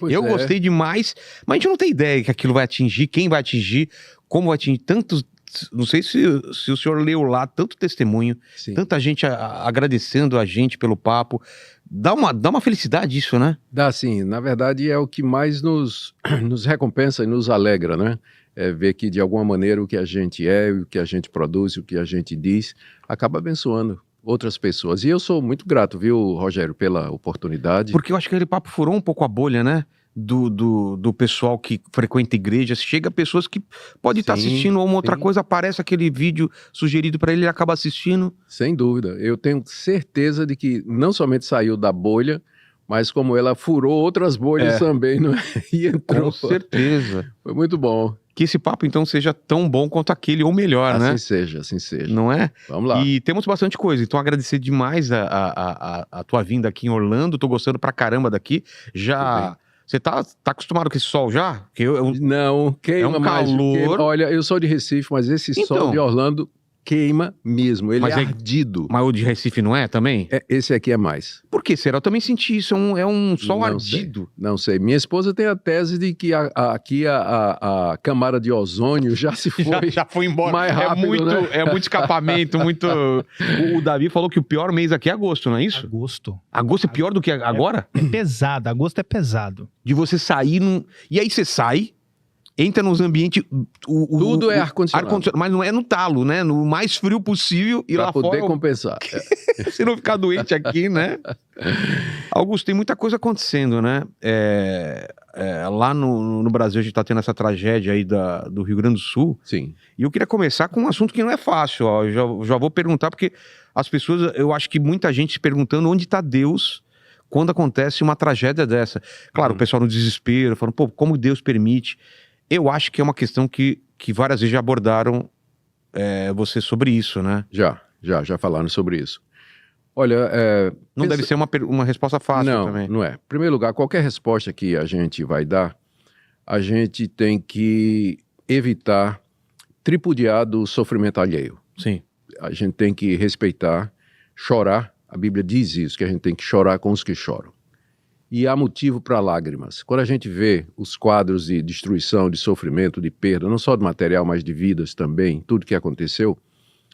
Pois Eu é. gostei demais, mas a gente não tem ideia que aquilo vai atingir, quem vai atingir, como vai atingir tantos. Não sei se o senhor leu lá tanto testemunho, Sim. tanta gente agradecendo a gente pelo papo. Dá uma felicidade isso, né? Dá sim, na verdade é o que mais nos recompensa e nos alegra, né? É ver que de alguma maneira o que a gente é, o que a gente produz, o que a gente diz, acaba abençoando outras pessoas. E eu sou muito grato, viu, Rogério, pela oportunidade. Porque eu acho que aquele papo furou um pouco a bolha, né? Do pessoal que frequenta igrejas. Chega pessoas que podem estar Sim, assistindo uma outra sim. coisa, aparece aquele vídeo sugerido para ele acaba assistindo. Sem dúvida, eu tenho certeza de que não somente saiu da bolha, mas como ela furou outras bolhas também, não é? E entrou. Com certeza. Foi muito bom. Que esse papo, então, seja tão bom quanto aquele, ou melhor, né? Assim seja, assim seja. Não é? Vamos lá. E temos bastante coisa. Então, agradecer demais a tua vinda aqui em Orlando. Tô gostando pra caramba daqui. Já. Você tá acostumado com esse sol já? Porque Não, queima é um mais. calor. Olha, eu sou de Recife, mas esse sol Então. de Orlando queima mesmo. Ele Mas é é- ardido. Mas o de Recife não é também? Esse aqui é mais. Por que será? Eu também senti isso. É um sol Não ardido. Não sei. Minha esposa tem a tese de que aqui a camada de ozônio já se foi. Já foi embora. mais rápido, né? É muito escapamento, muito. O Davi falou que o pior mês aqui é agosto, não é isso? Agosto. Agosto é pior do que agora? É pesado, agosto é pesado. De você sair num. E aí você sai, entra nos ambientes. Tudo é ar-condicionado. Mas não é no talo, né? No mais frio possível e Para lá poder fora. compensar. Você não ficar doente aqui, né? Augusto, tem muita coisa acontecendo, né? Lá no Brasil a gente tá tendo essa tragédia aí do Rio Grande do Sul. Sim. E eu queria começar com um assunto que não é fácil, ó. Eu já vou perguntar, porque as pessoas, eu acho que muita gente se perguntando onde está Deus quando acontece uma tragédia dessa. Claro, o pessoal no desespero, falando, pô, como Deus permite? Eu acho que é uma questão que várias vezes já abordaram você sobre isso, né? Já falaram sobre isso. Olha, Não deve ser uma resposta fácil não, também. não é. Em primeiro lugar, qualquer resposta que a gente vai dar, a gente tem que evitar tripudiar do sofrimento alheio. Sim. A gente tem que respeitar, chorar. A Bíblia diz isso, que a gente tem que chorar com os que choram. E há motivo para lágrimas. Quando a gente vê os quadros de destruição, de sofrimento, de perda, não só de material, mas de vidas também, tudo que aconteceu,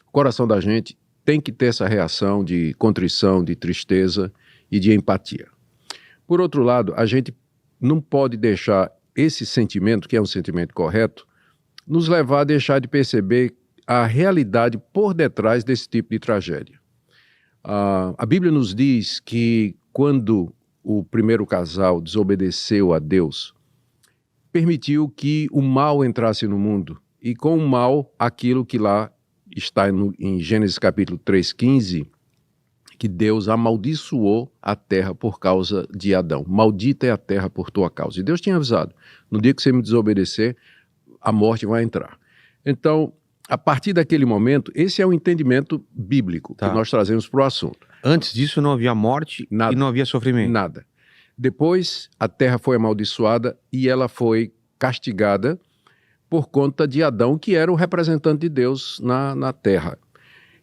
o coração da gente tem que ter essa reação de contrição, de tristeza e de empatia. Por outro lado, a gente não pode deixar esse sentimento, que é um sentimento correto, nos levar a deixar de perceber a realidade por detrás desse tipo de tragédia. A Bíblia nos diz que quando o primeiro casal desobedeceu a Deus, permitiu que o mal entrasse no mundo, e com o mal, aquilo que lá está em Gênesis capítulo 3:15, que Deus amaldiçoou a terra por causa de Adão. Maldita é a terra por tua causa. E Deus tinha avisado, no dia que você me desobedecer, a morte vai entrar. Então, a partir daquele momento, esse é o entendimento bíblico que nós trazemos para o assunto. Antes disso não havia morte Nada. e não havia sofrimento. Nada. Depois, a terra foi amaldiçoada e ela foi castigada por conta de Adão, que era o representante de Deus na terra.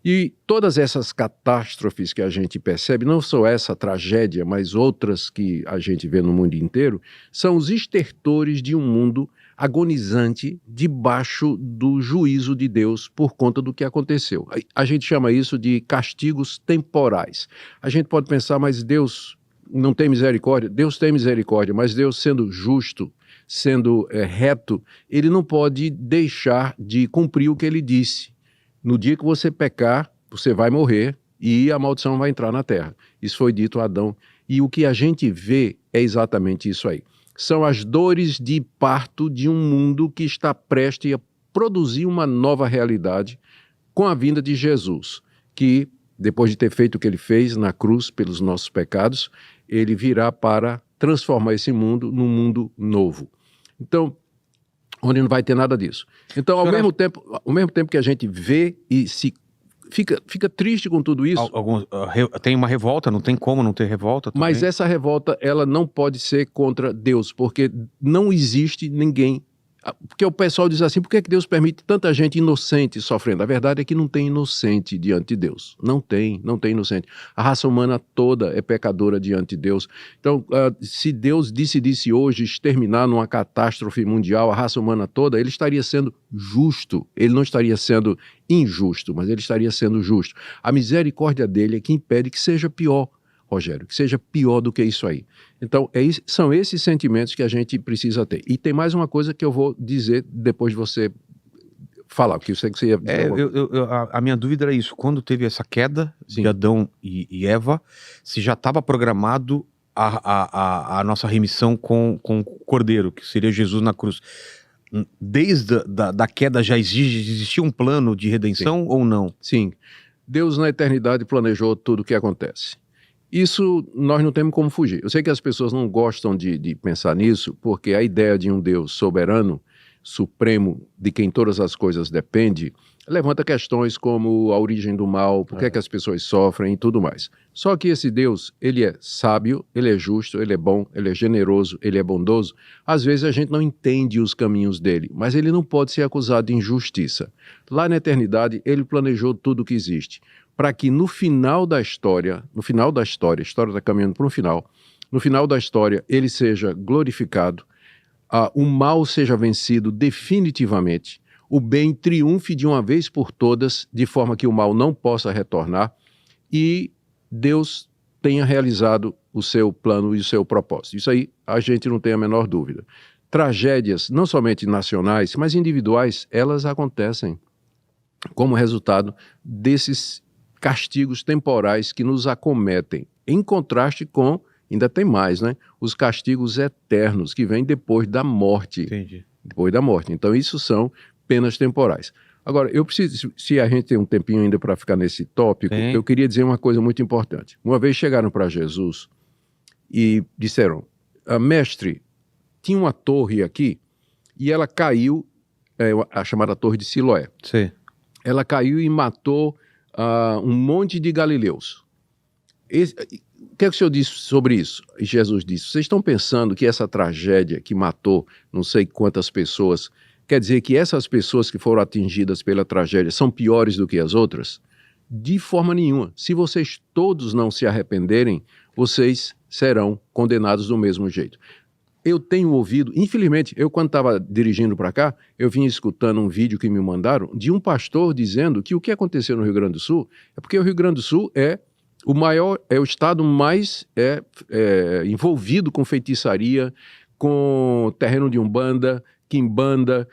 E todas essas catástrofes que a gente percebe, não só essa tragédia, mas outras que a gente vê no mundo inteiro, são os estertores de um mundo agonizante debaixo do juízo de Deus por conta do que aconteceu. A gente chama isso de castigos temporais. A gente pode pensar, mas Deus não tem misericórdia? Deus tem misericórdia, mas Deus, sendo justo, sendo reto, ele não pode deixar de cumprir o que ele disse. No dia que você pecar, você vai morrer e a maldição vai entrar na terra. Isso foi dito a Adão. E o que a gente vê é exatamente isso aí. São as dores de parto de um mundo que está prestes a produzir uma nova realidade com a vinda de Jesus, que, depois de ter feito o que ele fez na cruz pelos nossos pecados, ele virá para transformar esse mundo num mundo novo. Então, onde não vai ter nada disso. Então, ao mesmo tempo que a gente vê e fica triste com tudo isso. Tem uma revolta, não tem como não ter revolta também. Mas essa revolta, ela não pode ser contra Deus, porque não existe ninguém Porque o pessoal diz assim, por que Deus permite tanta gente inocente sofrendo? A verdade é que não tem inocente diante de Deus. Não tem inocente. A raça humana toda é pecadora diante de Deus. Então, se Deus decidisse hoje exterminar numa catástrofe mundial a raça humana toda, ele estaria sendo justo. Ele não estaria sendo injusto, mas ele estaria sendo justo. A misericórdia dele é que impede que seja pior, Rogério, que seja pior do que isso aí. Então, são esses sentimentos que a gente precisa ter. E tem mais uma coisa que eu vou dizer depois de você falar, porque eu sei que você ia dizer. A minha dúvida era isso. Quando teve essa queda de Adão e Eva, se já estava programado a nossa remissão com o Cordeiro, que seria Jesus na cruz. Desde da queda já existia um plano de redenção ou não? Sim. Deus na eternidade planejou tudo o que acontece. Isso nós não temos como fugir. Eu sei que as pessoas não gostam de pensar nisso, porque a ideia de um Deus soberano, supremo, de quem todas as coisas dependem, levanta questões como a origem do mal, por que é que as pessoas sofrem e tudo mais. Só que esse Deus, ele é sábio, ele é justo, ele é bom, ele é generoso, ele é bondoso. Às vezes a gente não entende os caminhos dele, mas ele não pode ser acusado de injustiça. Lá na eternidade, ele planejou tudo o que existe, para que no final da história, a história está caminhando para um final, no final da história ele seja glorificado, o mal seja vencido definitivamente, o bem triunfe de uma vez por todas, de forma que o mal não possa retornar, e Deus tenha realizado o seu plano e o seu propósito. Isso aí a gente não tem a menor dúvida. Tragédias, não somente nacionais, mas individuais, elas acontecem como resultado desses castigos temporais que nos acometem, em contraste com, ainda tem mais, né? Os castigos eternos que vêm depois da morte. Entendi. Depois da morte. Então, isso são penas temporais. Agora, eu preciso, se a gente tem um tempinho ainda para ficar nesse tópico, eu queria dizer uma coisa muito importante. Uma vez chegaram para Jesus e disseram, mestre, tinha uma torre aqui e ela caiu, a chamada Torre de Siloé. Sim. Ela caiu e matou um monte de galileus. O que é que o senhor disse sobre isso? E Jesus disse, vocês estão pensando que essa tragédia que matou não sei quantas pessoas, quer dizer que essas pessoas que foram atingidas pela tragédia são piores do que as outras? De forma nenhuma. Se vocês todos não se arrependerem, vocês serão condenados do mesmo jeito. Eu tenho ouvido, infelizmente, eu quando estava dirigindo para cá, eu vim escutando um vídeo que me mandaram de um pastor dizendo que o que aconteceu no Rio Grande do Sul é porque o Rio Grande do Sul é o estado mais envolvido com feitiçaria, com terreno de umbanda, quimbanda,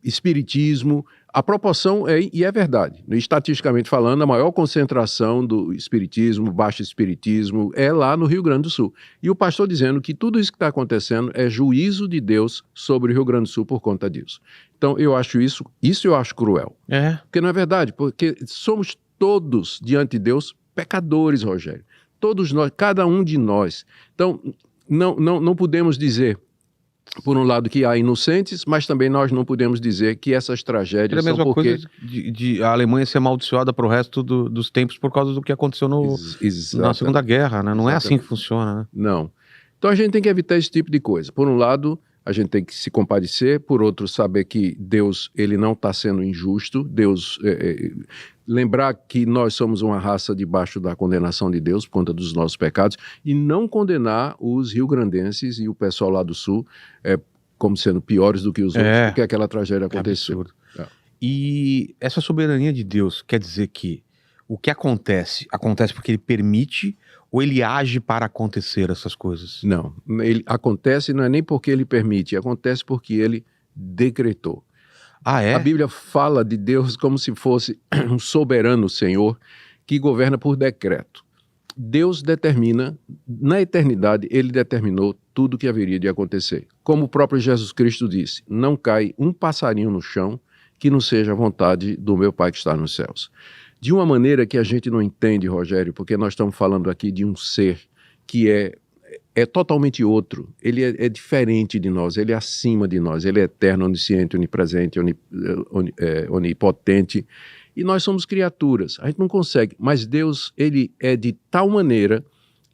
espiritismo. A proporção e é verdade, estatisticamente falando, a maior concentração do espiritismo, baixo espiritismo, é lá no Rio Grande do Sul. E o pastor dizendo que tudo isso que está acontecendo é juízo de Deus sobre o Rio Grande do Sul por conta disso. Então eu acho isso eu acho cruel. Porque não é verdade, porque somos todos diante de Deus pecadores, Rogério. Todos nós, cada um de nós. Então não podemos dizer, por um lado, que há inocentes, mas também nós não podemos dizer que essas tragédias são porque... É a mesma coisa de a Alemanha ser amaldiçoada para o resto dos tempos por causa do que aconteceu na Segunda Guerra, né? Não é assim que funciona, né? Não. Então a gente tem que evitar esse tipo de coisa. Por um lado, a gente tem que se compadecer, por outro, saber que Deus, ele não está sendo injusto, Deus... lembrar que nós somos uma raça debaixo da condenação de Deus por conta dos nossos pecados e não condenar os rio-grandenses e o pessoal lá do sul como sendo piores do que os outros, porque aquela tragédia aconteceu. E essa soberania de Deus quer dizer que o que acontece porque ele permite ou ele age para acontecer essas coisas? Não, ele acontece não é nem porque ele permite, acontece porque ele decretou. A Bíblia fala de Deus como se fosse um soberano Senhor que governa por decreto. Deus determina, na eternidade, ele determinou tudo o que haveria de acontecer. Como o próprio Jesus Cristo disse, não cai um passarinho no chão que não seja a vontade do meu Pai que está nos céus. De uma maneira que a gente não entende, Rogério, porque nós estamos falando aqui de um ser que é totalmente outro, ele é diferente de nós, ele é acima de nós, ele é eterno, onisciente, onipresente, onipotente, e nós somos criaturas, a gente não consegue, mas Deus, ele é de tal maneira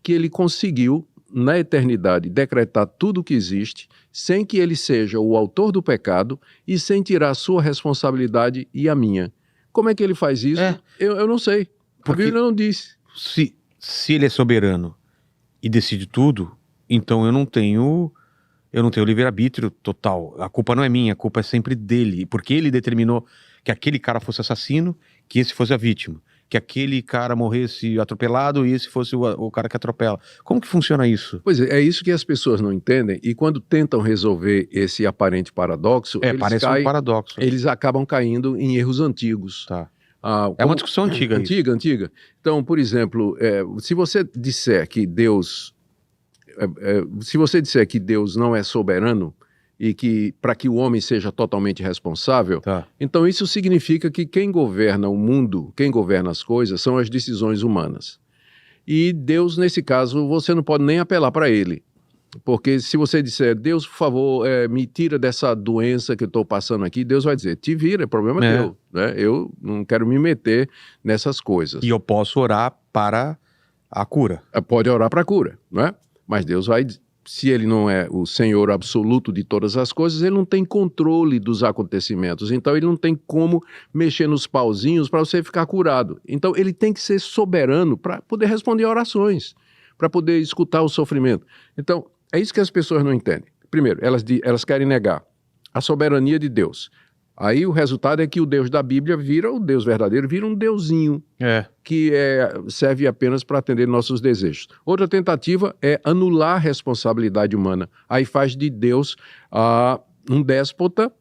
que ele conseguiu na eternidade, decretar tudo o que existe, sem que ele seja o autor do pecado e sem tirar a sua responsabilidade e a minha. Como é que ele faz isso? Eu não sei. Porque a Bíblia não diz. Se ele é soberano e decide tudo, então eu não tenho livre-arbítrio total. A culpa não é minha, a culpa é sempre dele. Porque ele determinou que aquele cara fosse assassino, que esse fosse a vítima. Que aquele cara morresse atropelado e esse fosse o cara que atropela. Como que funciona isso? Pois é isso que as pessoas não entendem, e quando tentam resolver esse aparente paradoxo, Parece um paradoxo. eles acabam caindo em erros antigos. Tá. É uma discussão antiga. Antiga. Então, por exemplo, se você disser que Deus não é soberano, e que para que o homem seja totalmente responsável, então isso significa que quem governa o mundo, quem governa as coisas, são as decisões humanas. E Deus, nesse caso, você não pode nem apelar para ele. Porque se você disser, Deus, por favor, me tira dessa doença que eu estou passando aqui, Deus vai dizer, te vira, é problema teu. Né? Eu não quero me meter nessas coisas. E eu posso orar para a cura. Pode orar para a cura, não é? Mas Deus vai... Se ele não é o Senhor absoluto de todas as coisas, ele não tem controle dos acontecimentos. Então, ele não tem como mexer nos pauzinhos para você ficar curado. Então, ele tem que ser soberano para poder responder orações, para poder escutar o sofrimento. Então, é isso que as pessoas não entendem. Primeiro, elas querem negar a soberania de Deus. Aí o resultado é que o Deus da Bíblia vira o Deus verdadeiro, vira um deusinho que serve apenas para atender nossos desejos. Outra tentativa é anular a responsabilidade humana. Aí faz de Deus um déspota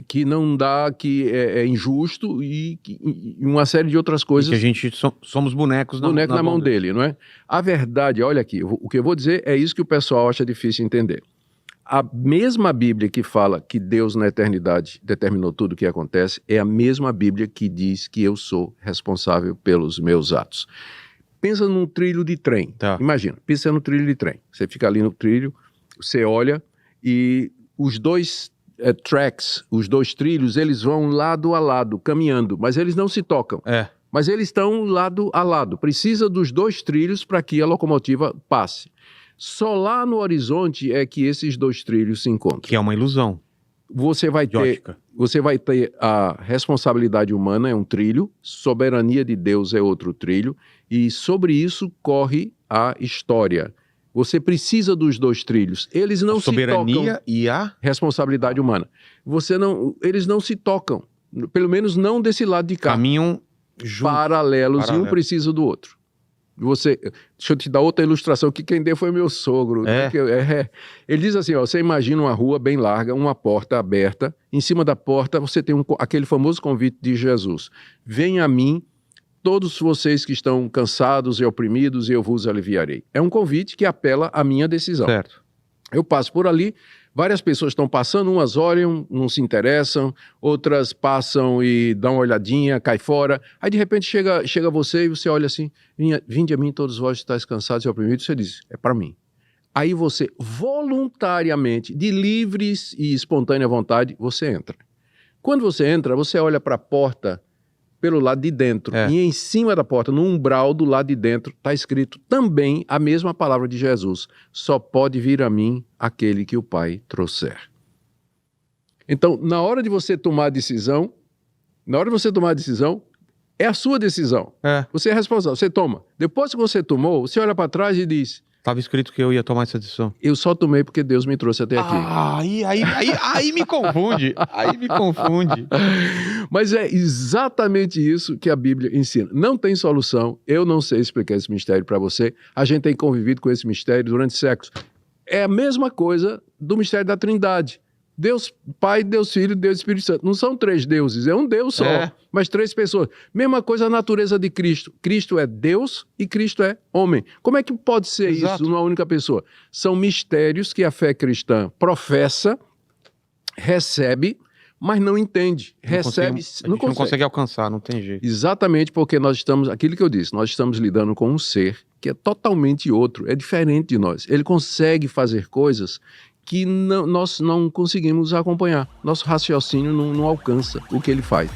que não dá, que é injusto e uma série de outras coisas. E que a gente somos bonecos na mão dele, não é? A verdade, olha aqui, o que eu vou dizer é isso que o pessoal acha difícil entender. A mesma Bíblia que fala que Deus na eternidade determinou tudo o que acontece é a mesma Bíblia que diz que eu sou responsável pelos meus atos. Pensa num trilho de trem. Imagina, pensa no trilho de trem. Você fica ali no trilho, você olha e os dois tracks, os dois trilhos, eles vão lado a lado, caminhando, mas eles não se tocam. Mas eles estão lado a lado. Precisa dos dois trilhos para que a locomotiva passe. Só lá no horizonte é que esses dois trilhos se encontram. Que é uma ilusão. Você vai ter a responsabilidade humana, é um trilho, soberania de Deus é outro trilho, e sobre isso corre a história. Você precisa dos dois trilhos. Eles não se tocam. Soberania e a responsabilidade humana. Eles não se tocam. Pelo menos não desse lado de cá. Caminham paralelos e um precisa do outro. Deixa eu te dar outra ilustração, que quem deu foi meu sogro. Ele diz assim, você imagina uma rua bem larga, uma porta aberta, em cima da porta você tem aquele famoso convite de Jesus. Venha a mim, todos vocês que estão cansados e oprimidos, e eu vos aliviarei. É um convite que apela à minha decisão. Certo. Eu passo por ali, várias pessoas estão passando, umas olham, não se interessam, outras passam e dão uma olhadinha, cai fora. Aí de repente chega você e você olha assim, vinde a mim todos vós que estáis cansados e oprimidos, você diz, é para mim. Aí você voluntariamente, de livre e espontânea vontade, você entra. Quando você entra, você olha para a porta pelo lado de dentro. E em cima da porta, no umbral do lado de dentro, está escrito também a mesma palavra de Jesus. Só pode vir a mim aquele que o Pai trouxer. Então, na hora de você tomar a decisão, é a sua decisão. Você é responsável, você toma. Depois que você tomou, você olha para trás e diz... Estava escrito que eu ia tomar essa decisão. Eu só tomei porque Deus me trouxe até aqui. Aí me confunde. Mas é exatamente isso que a Bíblia ensina. Não tem solução. Eu não sei explicar esse mistério para você. A gente tem convivido com esse mistério durante séculos. É a mesma coisa do mistério da Trindade. Deus Pai, Deus Filho, Deus Espírito Santo. Não são três deuses, é um Deus só, mas três pessoas. Mesma coisa a natureza de Cristo. Cristo é Deus e Cristo é homem. Como é que pode ser isso numa única pessoa? São mistérios que a fé cristã professa, recebe, mas não entende. Não consegue alcançar, não tem jeito. Exatamente porque aquilo que eu disse, nós estamos lidando com um ser que é totalmente outro, é diferente de nós. Ele consegue fazer coisas que nós não conseguimos acompanhar. Nosso raciocínio não alcança o que ele faz.